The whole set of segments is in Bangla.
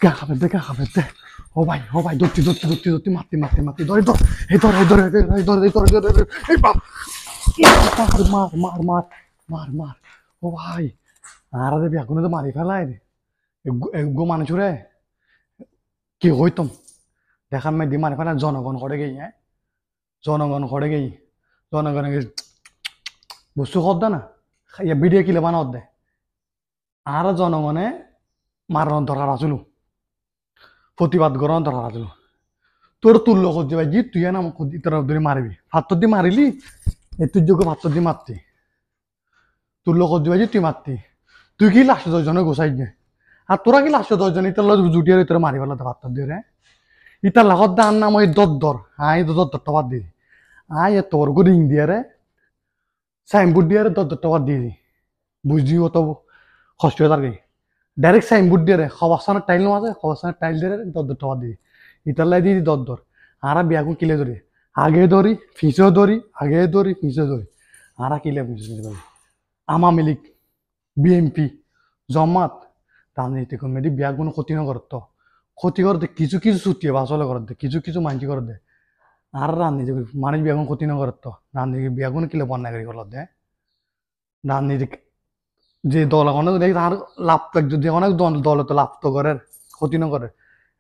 গা খাবে দে। ও ভাই ধরতি মারতি ধরে ধর এই ধর এই ধর এই ধর এই ধর এই ধর এই বাপ মার মার মার মার মার ও ভাই আর দেবি এখন তো মারি ফেলাই রে গো মানুষ রে কি হইতম দেখার মেয়ে দি মারি ফেলা জনগণ করে গেই হ্যাঁ জনগণ করে গেই জনগণ বস্তু কদ্দা না ইয়া ভিডিও কিলে বানা দে আর জনগণে মারানোর দরকার আসলো প্রতিবাদ করানোর দরকার আসলো তোর তুল্য করতে ভাই জি তুই না তোর ধরে মারিবি ফাত্তর দিয়ে মারিলি এই তুই যোগ্য ফাত্তর দিয়ে মারতি তুল্য করতে ভাই তুই মারতি তুই কি লাস্ট 10 জনে গোসাই গে আর তোরা কি লাস্ট 10 জন ইতার জুটিয়ে তোরা মারি ফেলা ফাত্তর দিয়ে রে ইতার লাগত দান নাম ওই দর আই দরটা বাদ দিদি আই তোর গো রিং দিয়ে রে সাইনবোর্ড দিয়ে রে দরটা বাদ দিদি বুঝছি অত কষ্ট হয়ে তার ডাইরেক্ট সাইনবোর্ড দিয়ে রে খবরস্থানের টাইল নো আছে খবরস্থানের টাইল দিয়ে দর বাদ দিদি ইতার লাই দিদি দর আর বিয়াকু কিলে ধরি আগে ধরি ফিসেও ধরি আগে ধরি ফিসেও ধরি আর কিলে বুঝতে আওয়ামী লীগ বিএনপি জমাত রাজনীতি কমিটি বিয়া কোনো ক্ষতি নকরত ক্ষতি করতে কিছু কিছু ছুটিয়ে বাসলে করতে কিছু মানছি করে দে আর রাজনীতি মানুষ বিয়া কোনো ক্ষতি নকরত রাজনীতি বিয়া কোনো কিলে বন্যা করি করল দে রাজনীতি যে দল এখন দেখি তার লাভ যদি অনেক দল তো লাভ তো করে ক্ষতি নকরে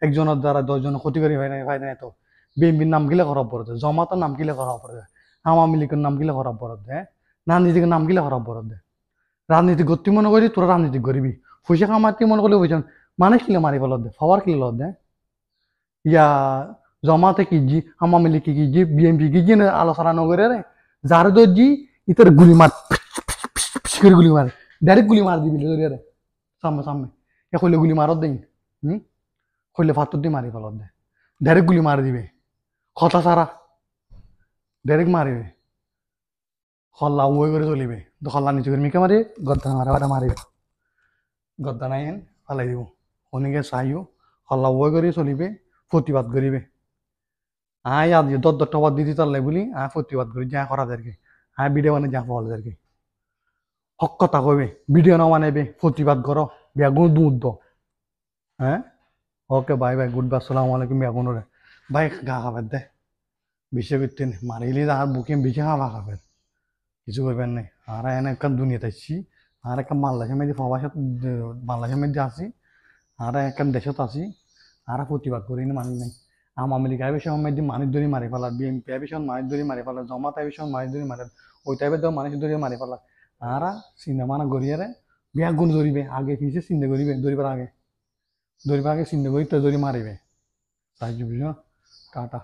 একজনের দ্বারা 10 জন ক্ষতি করি হয় না তো বিএনপির নাম কিলে খারাপ পড়ে জমাতের নাম কিলে খারাপ পড়ে আওয়ামী লীগের নাম কিলে খারাপ পড়ে রাজনীতির নাম কিলে খারাপ পড়ে রাজনীতি করতে মনে করি তোরা রাজনীতি করবি পয়সা কামাতে মনে করলে বুঝছেন মানুষ কিলে মারি ফেল দে পাওয়ার কিলে লত দে ইয়া জমাতে কি জি আওয়ামী লীগ কি জি বিএনপি কি জি আলোচনা নগরে রে যার জি ইতার গুলি মার করে গুলি মারে ডাইরেক্ট গুলি মার দিবি রে সামনে এ কইলে গুলি মারত দেই কইলে ফাত্তর দিয়ে মারি ফেলত দে ডাইরেক্ট গুলি মারি দিবে কথা সারা ডাইরেক্ট মারিবে হল্লা ওই করে চলিবে হল্লা নিচে করে মিকে মারি গদ্দা মারা মারিবে গদ্দা নাই হেন ফালাই দিব অনেকে চাইও হল্লা ওই করে চলিবে প্রতিবাদ করিবে আয় আজ দরটা বাদ দিতে চাললাই বলি প্রতিবাদ করি যা করা যায় কি ভিডিও মানে যা পাওয়া যায় কি হক কথা কইবে ভিডিও না বানাইবে প্রতিবাদ করো বেগুন দুধ হ্যাঁ ওকে বাই গুড বাই আসসালামু আলাইকুম বেগুনরে ভাই গা খাবার দে বিষে করতে মারিলি আর বুকে বিষে খাবার কিছু করবেন নাই আর এনে একটা দুনিয়াতে আসছি আর একটা বাংলাদেশের মধ্যে প্রবাসত বাংলাদেশের মধ্যে আছি আর একটা দেশত আছি আর প্রতিবাদ করি মানুষ নাই আওয়ামী লীগ আইবে সময় মধ্যে মানুষ ধরে মারি ফেলা বিএনপি আইবে সময় মানুষ ধরে মারি ফেলা জমাত আইবে সময় মানুষ ধরে মারি ওই টাইপের তো মানুষ ধরে মারি ফেলা আর চিন্তা গড়িয়ারে বিয়া গুণ ধরিবে আগে পিছিয়ে চিন্তা করিবে ধরিবার আগে চিন্তা করি তো ধরি মারিবে তাই বুঝো টাটা